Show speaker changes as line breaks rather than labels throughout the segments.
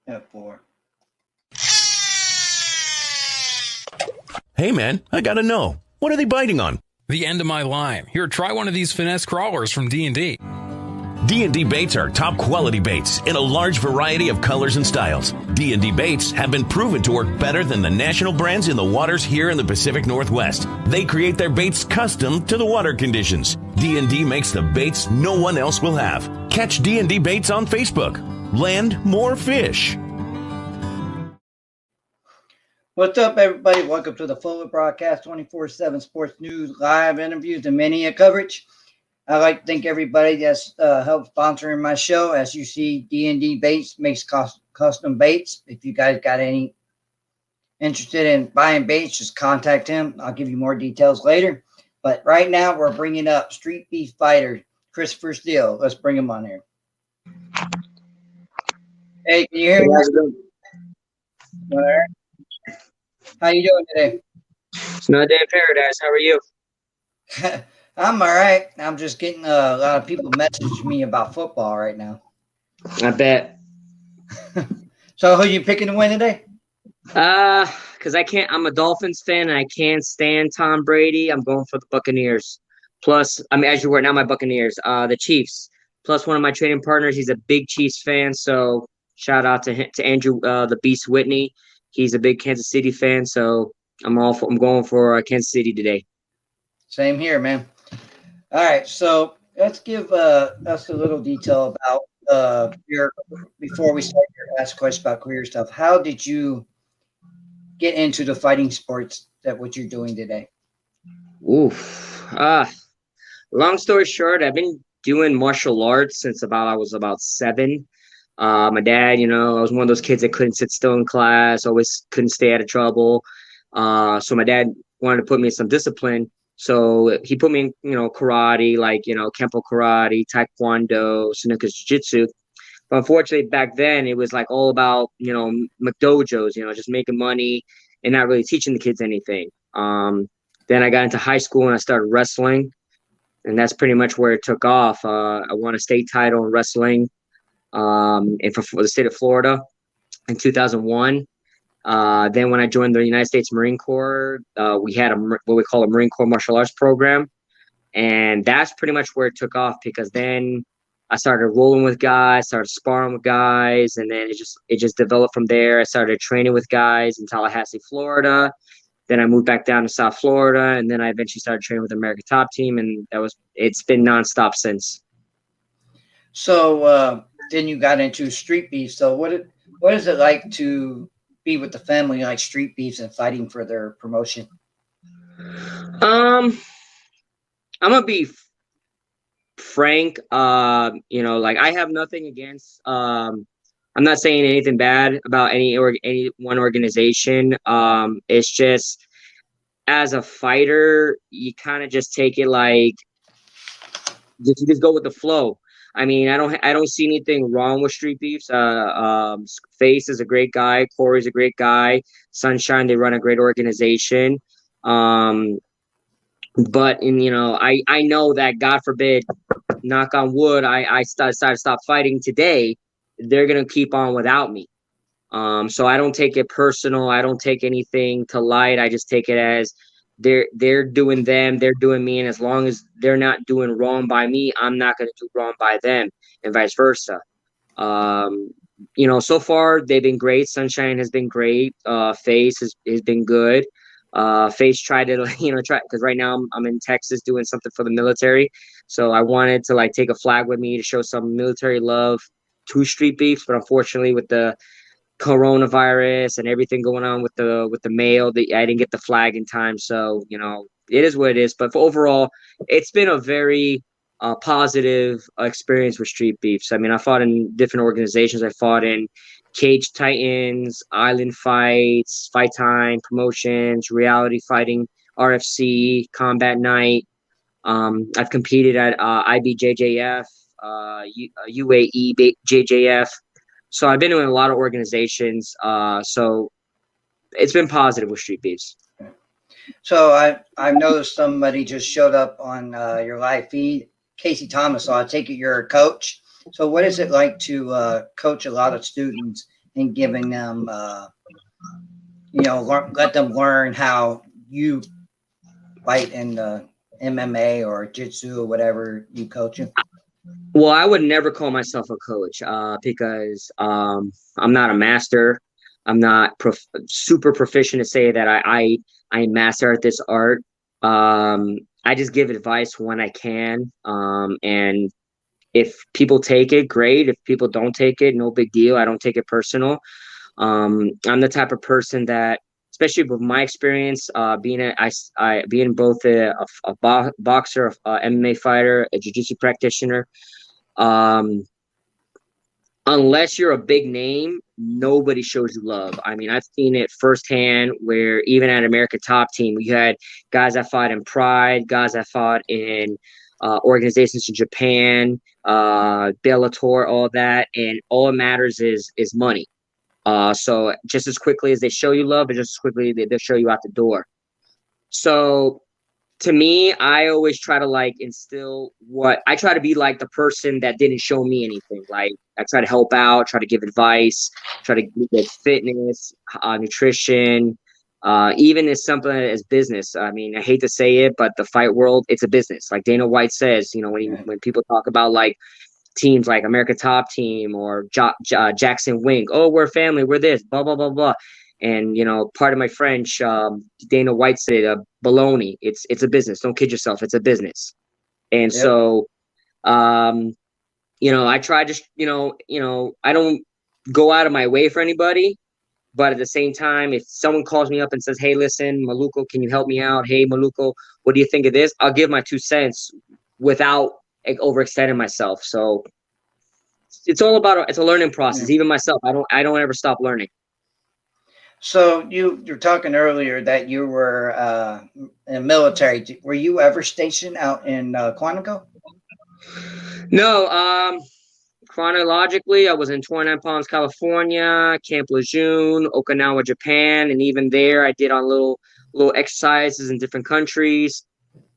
F4.
Hey, man, I gotta know. What are they biting on?
The end of my line. Here, try one of these finesse crawlers from D&D.
D&D baits are top quality baits in a large variety of colors and styles. D&D baits have been proven to work better than the national brands in the waters here in the Pacific Northwest. They create their baits custom to the water conditions. D&D makes the baits no one else will have. Catch D&D baits on Facebook. Land more fish.
What's up, everybody? Welcome to the Fuller Broadcast 24/7 Sports News, live interviews, and mania coverage. I'd like to thank everybody that's helped sponsoring my show. As you see, D&D Baits makes custom baits. If you guys got any interested in buying baits, just contact him. I'll give you more details later. But right now, we're bringing up Street Beef fighter Christopher Steele. Let's bring him on here. Hey, can you hear me? All right. How you doing today?
It's another day in paradise. How are you?
I'm all right. I'm just getting a lot of people messaging me about football right now.
I bet.
So who you picking to win today?
Because I'm a Dolphins fan and I can't stand Tom Brady. I'm going for the Buccaneers. Plus, I mean, as you were, not my Buccaneers, the Chiefs. Plus, one of my trading partners, he's a big Chiefs fan. So shout out to Andrew, the Beast Whitney. He's a big Kansas City fan. So I'm going for Kansas City today.
Same here, man. All right, so let's give us a little detail about before we start your ask question about career stuff. How did you get into the fighting sports that what you're doing today?
Oof. Long story short, I've been doing martial arts since I was about 7. My dad, I was one of those kids that couldn't sit still in class, always couldn't stay out of trouble. So my dad wanted to put me in some discipline. So he put me in, karate, like, Kempo karate, Taekwondo, Sunuka Jiu-Jitsu. But unfortunately, back then, it was like all about, McDojos, just making money and not really teaching the kids anything. Then I got into high school and I started wrestling. And that's pretty much where it took off. I won a state title in wrestling and for the state of Florida in 2001. Then when I joined the United States Marine Corps, we had what we call a Marine Corps martial arts program. And that's pretty much where it took off, because then I started rolling with guys, started sparring with guys, and then it just developed from there. I started training with guys in Tallahassee, Florida. Then I moved back down to South Florida, and then I eventually started training with the American Top Team, and it's been nonstop since.
So then you got into Street Beef. So what is it like to be with the family like Street Beefs and fighting for their promotion?
I'm gonna be frank. Like, I have nothing against. I'm not saying anything bad about any one organization. It's just, as a fighter, you kind of just take it like you just go with the flow. I mean, I don't see anything wrong with Street Beefs. Face is a great guy. Corey's a great guy. Sunshine, they run a great organization. But I know that, God forbid, knock on wood, I decide to stop fighting today, they're gonna keep on without me. So I don't take it personal. I don't take anything to light. I just take it as they're doing them, they're doing me, and as long as they're not doing wrong by me, I'm not going to do wrong by them, and vice versa. So far they've been great. Sunshine has been great. Face has been good. Face tried to because right now I'm in Texas doing something for the military, so I wanted to take a flag with me to show some military love to Street Beefs, but unfortunately with the coronavirus and everything going on with the mail, I didn't get the flag in time. So it is what it is. But for overall, it's been a very positive experience with Street Beefs. I mean, I fought in different organizations. I fought in Cage Titans, Island Fights, Fight Time Promotions, Reality Fighting, RFC, Combat Night. I've competed at IBJJF, UAE JJF. So I've been in a lot of organizations. So it's been positive with Street Beefs.
So I've noticed somebody just showed up on your live feed, Casey Thomas. So I take it you're a coach. So what is it like to coach a lot of students and giving them, let them learn how you fight in the MMA or Jiu-Jitsu or whatever you coach them?
Well, I would never call myself a coach because I'm not a master. I'm not super proficient to say that I master at this art. I just give advice when I can, and if people take it, great. If people don't take it, no big deal. I don't take it personal. I'm the type of person that, especially with my experience, being both a boxer, MMA fighter, a jiu-jitsu practitioner. Um, Unless you're a big name, nobody shows you love. I mean, I've seen it firsthand where even at America Top Team, we had guys that fought in Pride, guys that fought in organizations in Japan, Bellator, all that, and all it matters is money. So just as quickly as they show you love, and just as quickly they'll show you out the door. So to me, I always try to like instill what I try to be like the person that didn't show me anything. Like I try to help out, try to give advice, try to get fitness, nutrition, even as something as business. I mean, I hate to say it, but the fight world, it's a business. Like Dana White says, when people talk about like teams like America Top Team or Jackson Wink, oh, we're family, we're this, blah, blah, blah, blah. And, part of my French, Dana White said, baloney. It's a business. Don't kid yourself. It's a business. And so, I try to, I don't go out of my way for anybody. But at the same time, if someone calls me up and says, hey, listen, Maluko, can you help me out? Hey, Maluko, what do you think of this? I'll give my 2 cents without overextending myself. So it's all about, it's a learning process. Even myself, I don't ever stop learning.
So you're talking earlier that you were in the military. Were you ever stationed out in Quantico?
No. Chronologically, I was in 29 Palms, California, Camp Lejeune, Okinawa, Japan, and even there, I did on little exercises in different countries.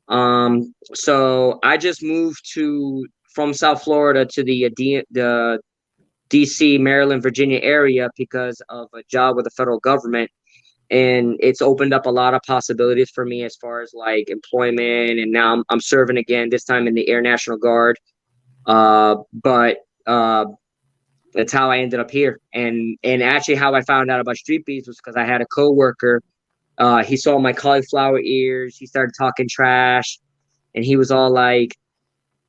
So I just moved from South Florida to the DC, Maryland, Virginia area because of a job with the federal government. And it's opened up a lot of possibilities for me as far as like employment. And now I'm serving again, this time in the Air National Guard. But that's how I ended up here. And actually how I found out about Street Beefs was because I had a coworker. He saw my cauliflower ears. He started talking trash. And he was all like,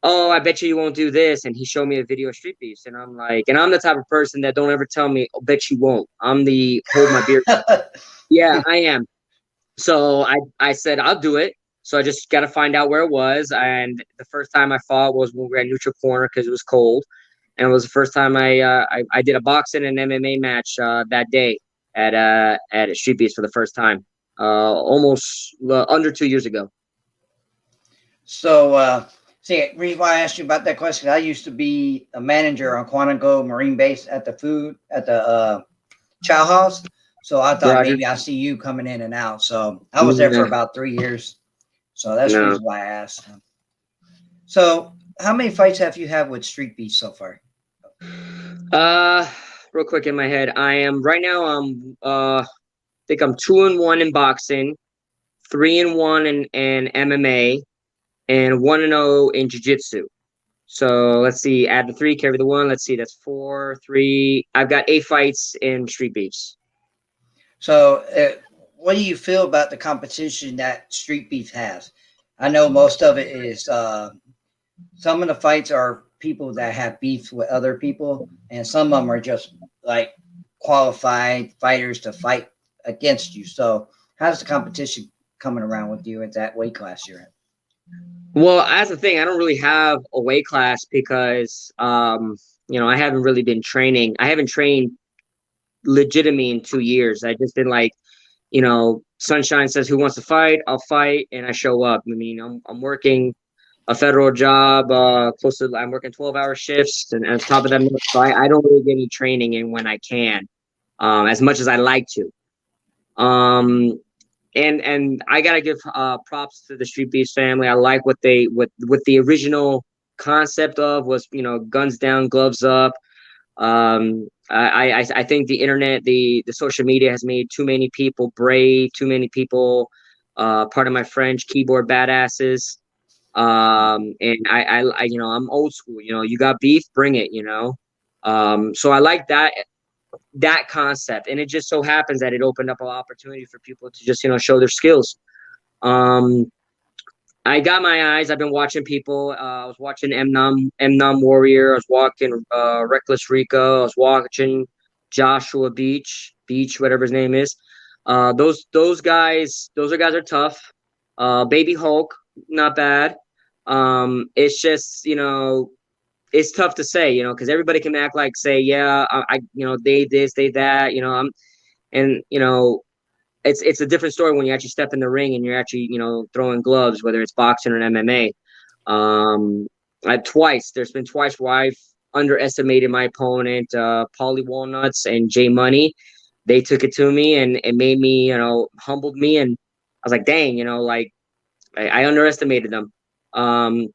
oh, I bet you won't do this. And he showed me a video of Street Beefs. And I'm like, and I'm the type of person that don't ever tell me, oh, bet you won't. I'm the hold my beer. Yeah, I am. So I said, I'll do it. So I just got to find out where it was. And the first time I fought was when we were at Neutral Corner because it was cold. And it was the first time I did a boxing and MMA match that day at Street Beefs for the first time, almost under 2 years ago.
So, see, the reason why I asked you about that question, I used to be a manager on Quantico Marine Base at the chow house. So I thought maybe I see you coming in and out. So I was there for about 3 years. So that's the reason why I asked. So how many fights have you had with Street Beefs so far?
Real quick in my head, I am right now. I think I'm 2-1 in boxing, 3-1 in MMA, and 1-0 in jiu-jitsu. So let's see, add the 3, carry the 1. Let's see, that's 4, 3. I've got 8 fights in Street Beefs.
So what do you feel about the competition that Street Beef has? I know most of it is some of the fights are people that have beef with other people, and some of them are just like qualified fighters to fight against you. So how's the competition coming around with you at that weight class you're in?
Well, that's the thing. I don't really have a weight class because, I haven't really been training. I haven't trained legitimately in 2 years. I just been like, Sunshine says, who wants to fight? I'll fight. And I show up. I mean, I'm working a federal job, I'm working 12-hour shifts. And on top of that, so I don't really get any training in when I can, as much as I like to. And I gotta give props to the Street Beefs family. I like what the original concept of was, guns down, gloves up. I think the internet, the social media has made too many people brave, too many people, part of my French, keyboard badasses. And you know, I'm old school. You know, you got beef, bring it. You know, so I like that concept, and it just so happens that it opened up an opportunity for people to just, you know, show their skills. Um, I got my eyes. I've been watching people. I was watching M Num Warrior. I was watching Reckless Rico. I was watching Joshua Beach, whatever his name is. Those guys, those guys are tough. Baby Hulk, not bad. It's just, you know, it's tough to say, you know, because everybody can act like, say, yeah, you know, they this, they that, you know, and you know, it's a different story when you actually step in the ring and you're actually, you know, throwing gloves, whether it's boxing or MMA. There's been twice where I've underestimated my opponent, Paulie Walnuts and Jay Money. They took it to me, and it made me, you know, humbled me, and I was like, dang, you know, like I underestimated them. Um,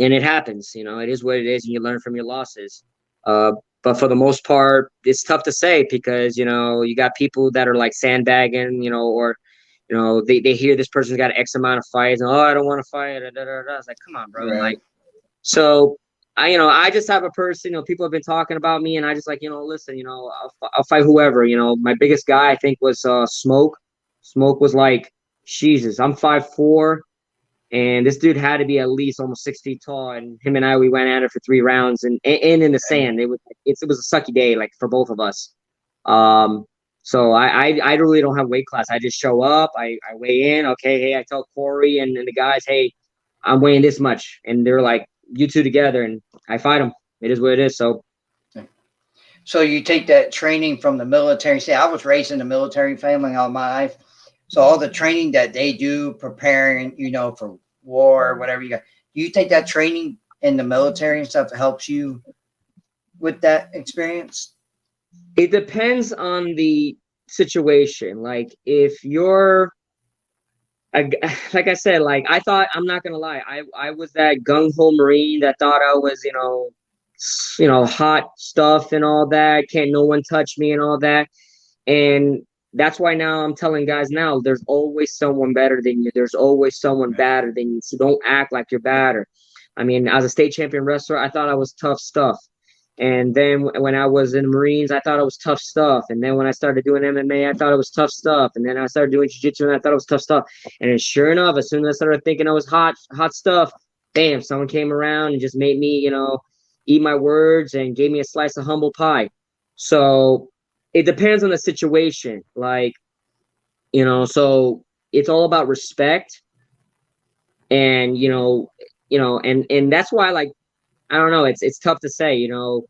and it happens, you know, it is what it is, and you learn from your losses. Uh, but for the most part, it's tough to say because, you know, you got people that are like sandbagging, you know, or, you know, they hear this person's got X amount of fights, and, oh, I don't want to fight. Da, da, da, da. It's like, come on, bro.
Right.
Like, so you know, I just have a person, you know, people have been talking about me, and I just like, you know, listen, you know, I'll fight whoever. You know, my biggest guy, I think, was Smoke. Smoke was like, Jesus, I'm 5'4". And this dude had to be at least almost 6 feet tall. And him and I, we went at it for 3 rounds, and in the sand. It was a sucky day, like for both of us. Um, so I really don't have weight class. I just show up, I weigh in. Okay, hey, I tell Corey and the guys, hey, I'm weighing this much, and they're like, you two together, and I fight them. It is what it is. So
So you take that training from the military. See, I was raised in a military family all my life. So all the training that they do, preparing, you know, for war or whatever you got, do you take that training in the military and stuff helps you with that experience?
it depends on the situation. Like if you're like I said, like I thought, I'm not gonna lie, I was that gung ho Marine that thought I was, you know, hot stuff and all that. Can't no one touch me and all that. And that's why now I'm telling guys now, there's always someone better than you. There's always someone badder than you. So don't act like you're badder. I mean, as a state champion wrestler, I thought I was tough stuff. And then when I was in the Marines, I thought it was tough stuff. And then when I started doing MMA, I thought it was tough stuff. And then I started doing jiu-jitsu, and I thought it was tough stuff. And then sure enough, as soon as I started thinking I was hot stuff, bam, someone came around and just made me, you know, eat my words and gave me a slice of humble pie. So it depends on the situation. Like, you know, so it's all about respect. And, and that's why, like, I don't know, it's tough to say, you know,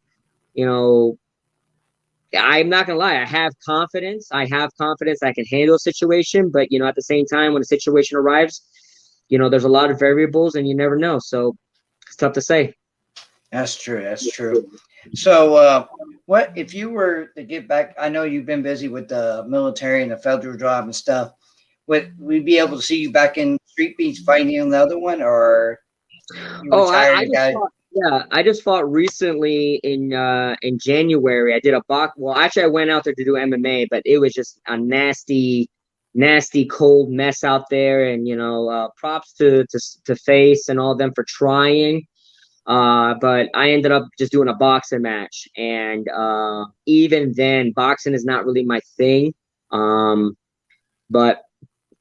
I'm not gonna lie, I have confidence. I can handle a situation, but you know, at the same time, when a situation arrives, you know, there's a lot of variables and you never know. So it's tough to say.
That's true. That's true. So, what if you were to get back? I know you've been busy with the military and the federal job and stuff. Would we be able to see you back in Street Beats fighting another one, or you
Oh,
retired and got?
yeah, I just fought recently in January. I did a box. Well, actually, I went out there to do MMA, but it was just a nasty, nasty, cold mess out there. And you know, props to Face and all them for trying. But I ended up just doing a boxing match, and even then, boxing is not really my thing. But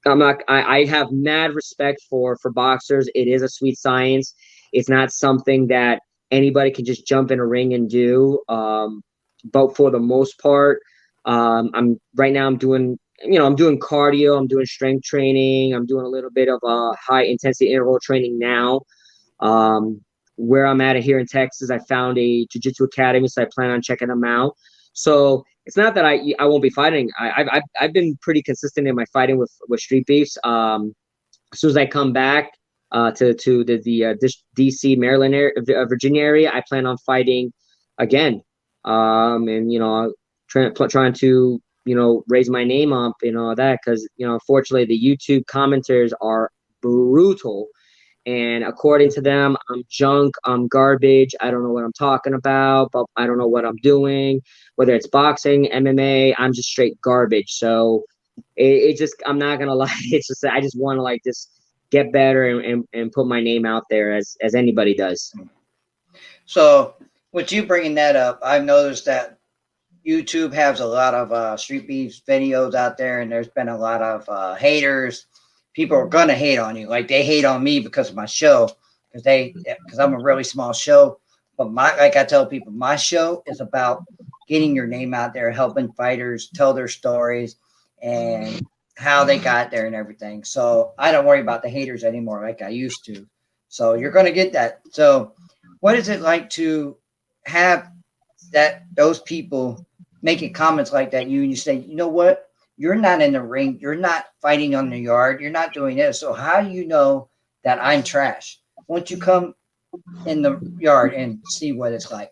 I'm not. I have mad respect for boxers. It is a sweet science. It's not something that anybody can just jump in a ring and do. But for the most part, I'm right now. I'm doing cardio. I'm doing strength training. I'm doing a little bit of high intensity interval training now. Where I'm at here in Texas, I found a jiu-jitsu academy, so I plan on checking them out. So it's not that I won't be fighting. I've been pretty consistent in my fighting with Street Beefs. As soon as I come back to the DC, Maryland area, Virginia area, I plan on fighting again. And you know, trying to, you know, raise my name up and all that, because you know, unfortunately the YouTube commenters are brutal. And according to them, I'm junk, I'm garbage. I don't know what I'm talking about, but I don't know what I'm doing. Whether it's boxing, MMA, I'm just straight garbage. So it just, I'm not gonna lie, it's just I just want to like just get better and put my name out there as anybody does.
So with you bringing that up, I've noticed that YouTube has a lot of street beef videos out there, and there's been a lot of haters. People are gonna hate on you, like they hate on me because of my show, because I'm a really small show. But like I tell people, my show is about getting your name out there, helping fighters tell their stories and how they got there and everything. So I don't worry about the haters anymore like I used to. So you're gonna get that. So what is it like to have those people making comments like that you say, you know what, you're not in the ring, you're not fighting on the yard, you're not doing this, so how do you know that I'm trash? Won't you come in the yard and see what it's like?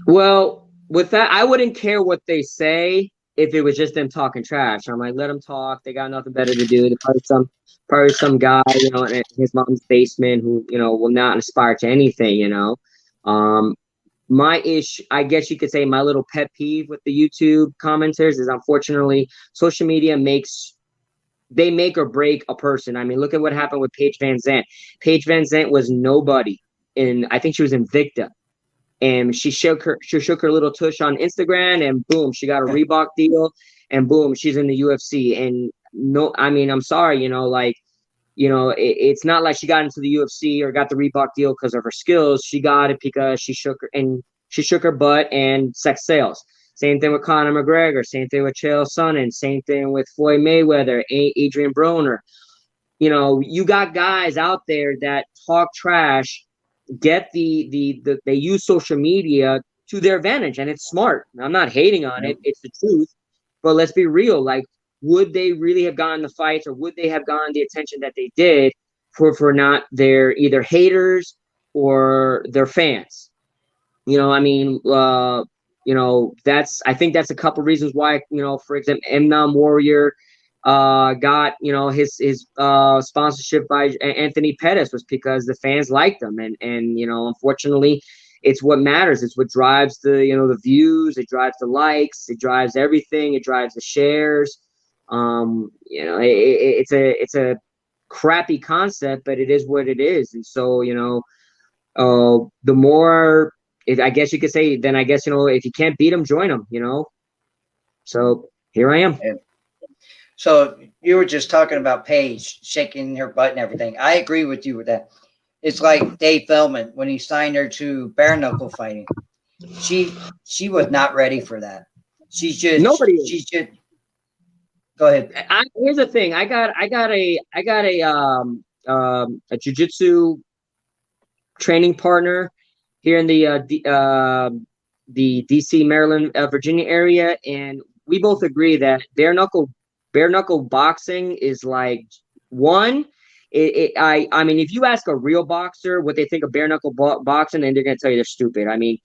Well, with that, I wouldn't care what they say if it was just them talking trash. I'm like, let them talk. They got nothing better to do. They're probably some guy, in his mom's basement who, will not inspire to anything, My I guess you could say my little pet peeve with the YouTube commenters is unfortunately social media they make or break a person. I mean, look at what happened with Paige Van Zandt. Paige Van Zandt was nobody I think she was Invicta. And she shook her little tush on Instagram, and boom, she got a Reebok deal, and boom, she's in the UFC. And no, I mean, I'm sorry, it's not like she got into the UFC or got the Reebok deal because of her skills. She got it because she shook her butt and sex sales. Same thing with Conor McGregor. Same thing with Chael Sonnen. Same thing with Floyd Mayweather, Adrian Broner. You got guys out there that talk trash, get they use social media to their advantage, and it's smart. I'm not hating on it. It's the truth. But let's be real. Like, would they really have gotten the fights, or would they have gotten the attention that they did for not their either haters or their fans? I mean, I think that's a couple reasons why, for example, Emnom Warrior got, his sponsorship by Anthony Pettis was because the fans liked him. And unfortunately, it's what matters. It's what drives the, the views. It drives the likes. It drives everything. It drives the shares. It's a crappy concept, but it is what it is. And so, the more, I guess you could say, then I guess, if you can't beat them, join them, So here I am.
So you were just talking about Paige shaking her butt and everything. I agree with you with that. It's like Dave Feldman when he signed her to bare knuckle fighting. She was not ready for that. She's just go ahead.
Here's the thing. I got a jiu-jitsu training partner here in the DC, Maryland, Virginia area, and we both agree that bare knuckle boxing is like one. I mean, if you ask a real boxer what they think of bare knuckle boxing, then they're gonna tell you they're stupid. I mean,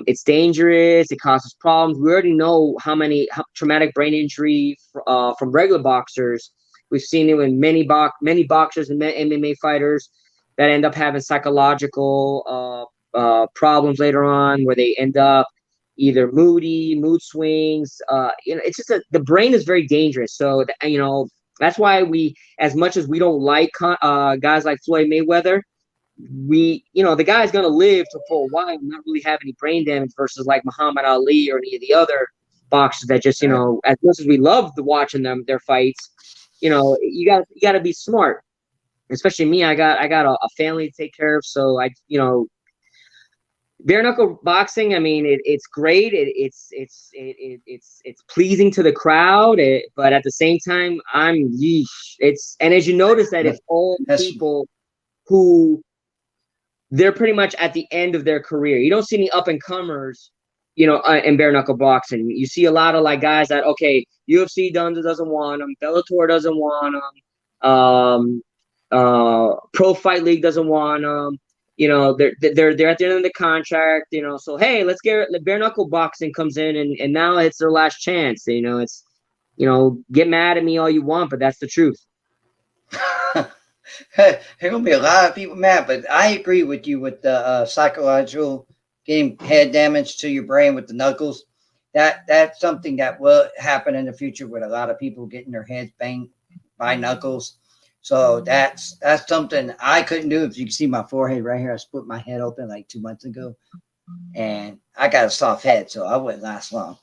it's dangerous. It causes problems. We already know how traumatic brain injury from regular boxers. We've seen it in many boxers and MMA fighters that end up having psychological problems later on, where they end up either mood swings. It's just the brain is very dangerous. So that's why as much as we don't like guys like Floyd Mayweather, the guy's gonna live for a while and not really have any brain damage versus like Muhammad Ali or any of the other boxers that just, as much as we love watching their fights, you got to be smart. Especially me, I got a family to take care of, so bare knuckle boxing. I mean, it's great. It's pleasing to the crowd, but at the same time, and as you notice that it's all people who they're pretty much at the end of their career. You don't see any up and comers, in bare knuckle boxing. You see a lot of like guys that UFC doesn't want them, Bellator doesn't want them, Pro Fight League doesn't want them. They're at the end of the contract. So hey, let's get bare knuckle boxing comes in, and now it's their last chance. It's get mad at me all you want, but that's the truth.
There gonna be a lot of people mad, but I agree with you with the psychological getting head damage to your brain with the knuckles. That's something that will happen in the future with a lot of people getting their heads banged by knuckles. So that's something I couldn't do. If you can see my forehead right here, I split my head open like 2 months ago, and I got a soft head, so I wouldn't last long.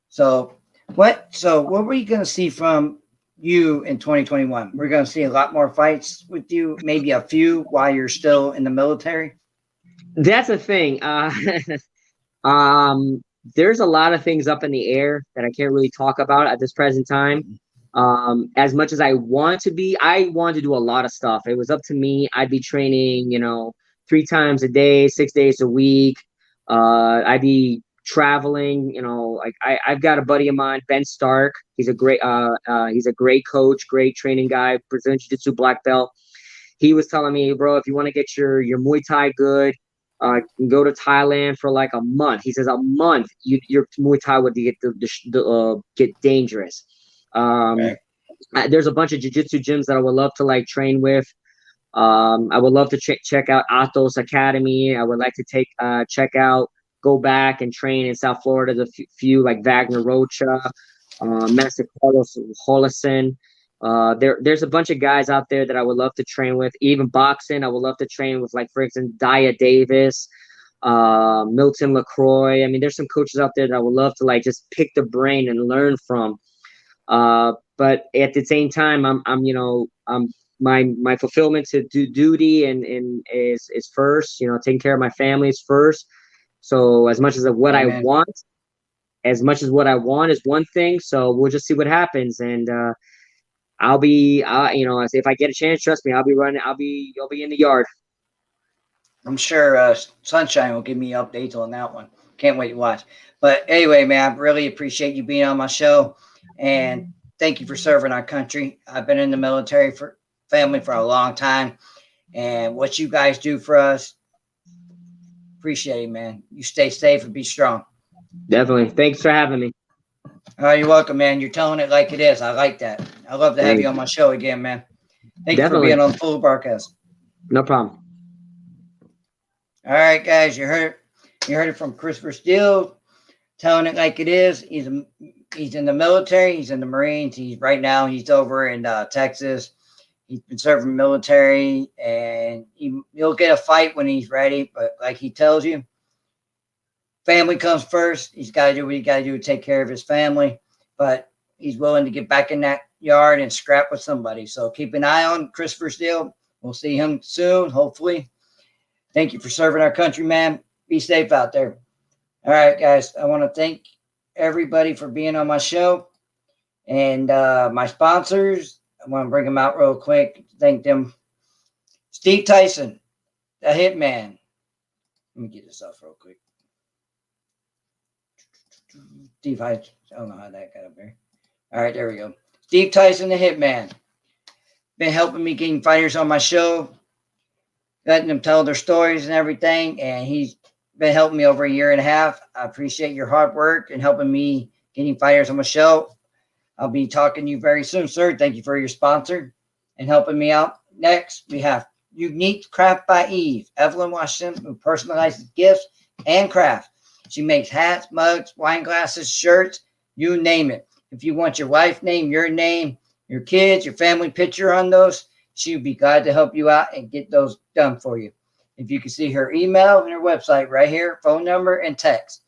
So what were you gonna see from you in 2021? We're gonna see a lot more fights with you, maybe a few while you're still in the military.
That's the thing. Um, there's a lot of things up in the air that I can't really talk about at this present time. As much as I want to do a lot of stuff. It was up to me. I'd be training, 3 times a day, 6 days a week. I'd be traveling, like I've got a buddy of mine, Ben Stark. He's a great coach, great training guy, Brazilian Jiu-Jitsu black belt. He was telling me, bro, if you want to get your Muay Thai good, go to Thailand for like a month. He says a month, your Muay Thai would get dangerous.
Okay.
There's a bunch of jiu-jitsu gyms that I would love to like train with. I would love to check out Atos Academy. I would like to go back and train in South Florida. The few like Wagner Rocha, Master Carlos Holison. There's a bunch of guys out there that I would love to train with. Even boxing, I would love to train with, like, for instance, Dia Davis, Milton LaCroix. I mean, there's some coaches out there that I would love to like just pick the brain and learn from. But at the same time, my fulfillment to do duty and is first. Taking care of my family is first. So as much as what I want is one thing. So we'll just see what happens, and if I get a chance, trust me, I'll be running. I'll be in the yard.
I'm sure Sunshine will give me updates on that one. Can't wait to watch. But anyway, man, I really appreciate you being on my show, and thank you for serving our country. I've been in the military family for a long time, and what you guys do for us, appreciate it, man. You stay safe and be strong.
Definitely. Thanks for having me.
Oh, you're welcome, man. You're telling it like it is. I like that. I love to have you on my show again, man. Thank you for being on the full broadcast.
No problem.
All right, guys, you heard it from Christopher Steele, telling it like it is. He's in the military. He's in the Marines. He's over in Texas. He's been serving military, and he'll get a fight when he's ready. But like he tells you, family comes first. He's got to do what he got to do to take care of his family. But he's willing to get back in that yard and scrap with somebody. So keep an eye on Christopher Steele. We'll see him soon, hopefully. Thank you for serving our country, man. Be safe out there. All right, guys. I want to thank everybody for being on my show. And my sponsors, I want to bring them out real quick. Thank them. Steve Tyson, the Hitman. Let me get this off real quick. Steve, I don't know how that got up there. All right, there we go. Steve Tyson, the Hitman. Been helping me getting fighters on my show, letting them tell their stories and everything. And he's been helping me over a year and a half. I appreciate your hard work and helping me getting fighters on my show. I'll be talking to you very soon, sir. Thank you for your sponsor and helping me out. Next, we have Unique Craft by Eve, Evelyn Washington, who personalizes gifts and craft. She makes hats, mugs, wine glasses, shirts, you name it. If you want your wife's name, your name, your kids, your family picture on those, she would be glad to help you out and get those done for you. If you can see her email and her website right here, phone number and text.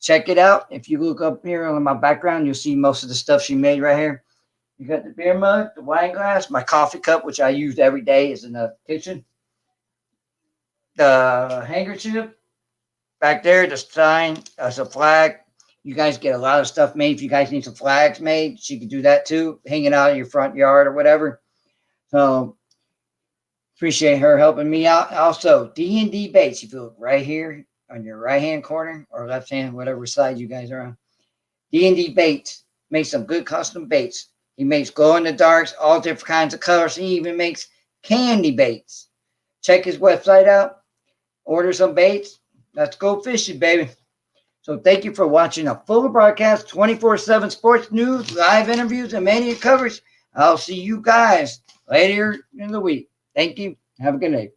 Check it out. If you look up here on my background, you'll see most of the stuff she made right here. You got the beer mug, the wine glass, my coffee cup, which I use every day, is in the kitchen. The handkerchief back there, the sign, a flag. You guys get a lot of stuff made. If you guys need some flags made, she could do that too, hanging out in your front yard or whatever. So appreciate her helping me out. Also, D&D Baits. If you look right here on your right-hand corner or left hand, whatever side you guys are on. D&D Baits makes some good custom baits. He makes glow-in-the-darks, all different kinds of colors. He even makes candy baits. Check his website out. Order some baits. Let's go fishing, baby. So thank you for watching a full broadcast, 24/7 sports news, live interviews, and mania coverage. I'll see you guys later in the week. Thank you. Have a good day.